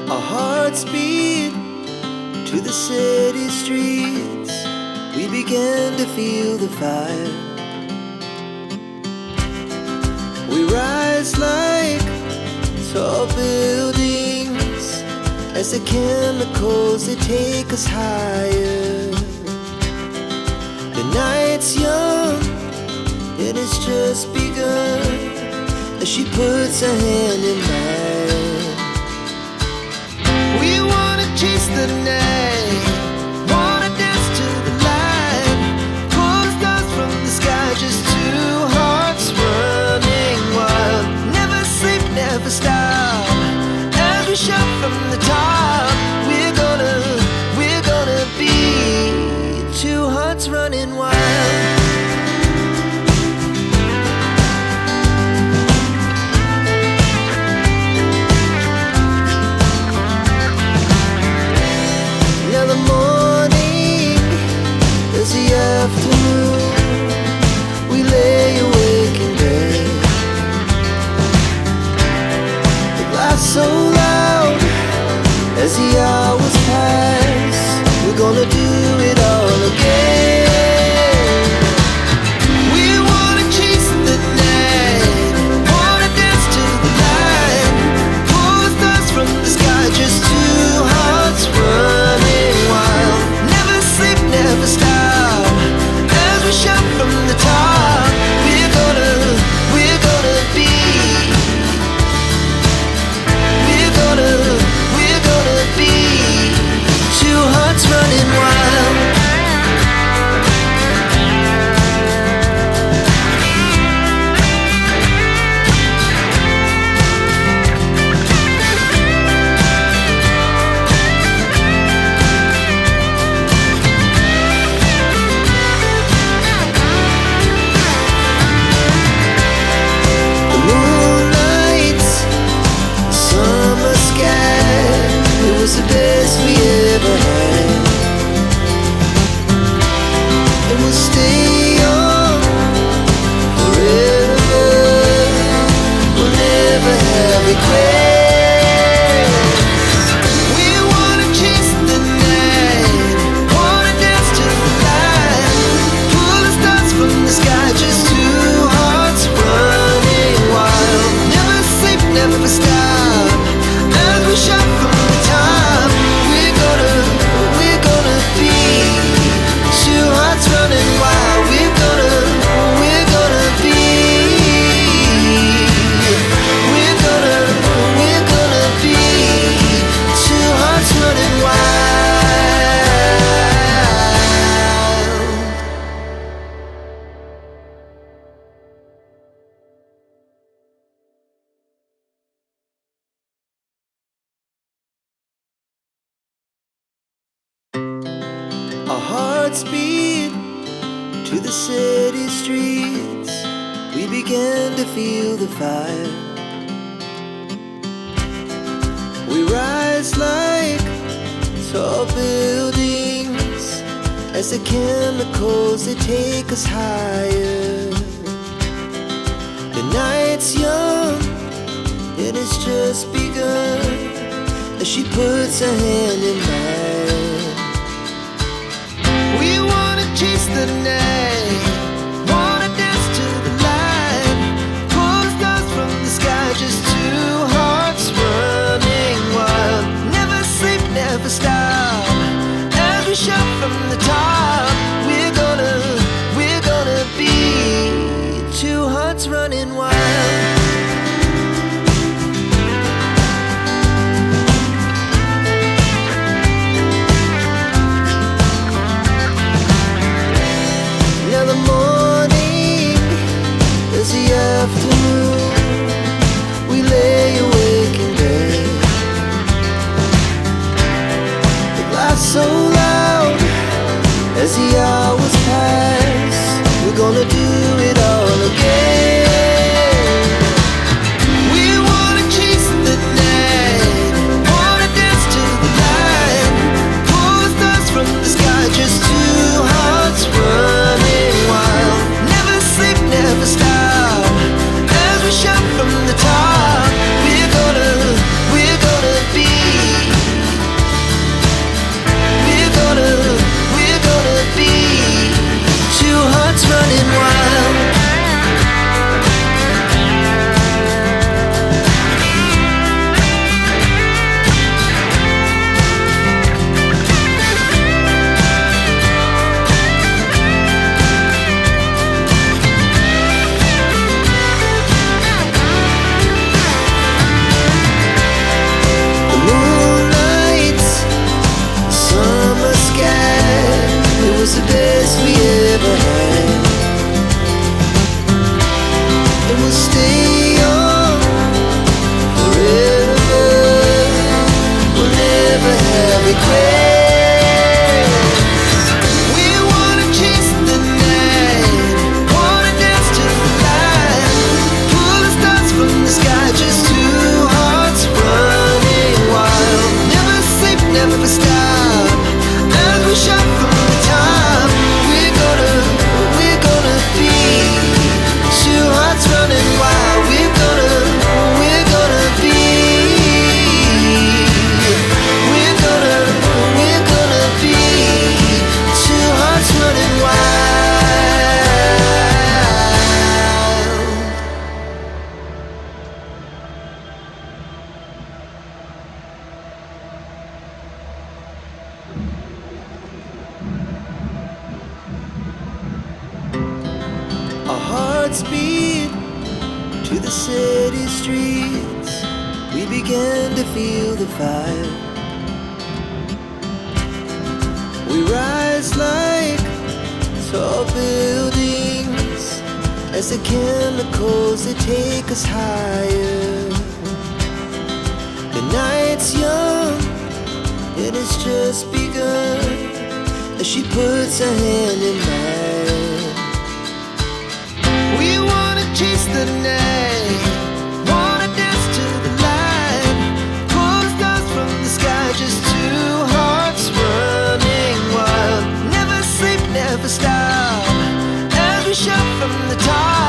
Our hearts beat to the city streets. We began to feel the fire. We rise like tall buildings as the chemicals, they take us higher. The night's young and it's just begun as she puts her hand in mine. We wanna chase the night, wanna dance to the light, pull the stars from the sky, just two hearts running wild. Never sleep, never stop, as we shout from the top. We're gonna be two hearts running wild. Now the morning is the afternoon. We lay awake in bed. The glass so loud as the hours pass. We're gonna do it all again. We wanna chase the night, wanna dance to the light, pull the stars from the sky, just two hearts running wild. Never sleep, never stop, as we shout from the top. We're gonna be, we're gonna be two hearts running wild. The moonlight, summer sky, it was the best we ever had. And we'll stay on forever. We'll never have regrets. We wanna chase the night, wanna dance to the light, pull the stars from the sky, just two hearts running wild. Never sleep, never stop, as we shout from the top. We're gonna be two hearts running wild. We're gonna be, we're gonna be two hearts running wild. Our hearts beat to the city streets. We began to feel the fire. We rise like tall buildings as the chemicals, they take us higher. The night's young and it's just begun as she puts her hand in mine. We wanna chase the night, wanna dance to the light, pull the stars from the sky, just two hearts running wild. Never sleep, never stop, as we shout from the top. We're gonna be two hearts running wild. Now the morning is the afternoon. We lay awake in bed. The glass so loud as the hours pass. We're gonna do it all again. We wanna chase the night, wanna dance to the light, pull the stars from the sky, just two hearts running wild. Never sleep, never stop, as we shout from the top. We're gonna be speed to the city streets. We began to feel the fire. We rise like tall buildings as the chemicals, they take us higher. The night's young, it has just begun as she puts her hand in mine. We wanna chase the night, wanna dance to the light, pull the stars from the sky, just two hearts running wild. Never sleep, never stop, as we shout from the top.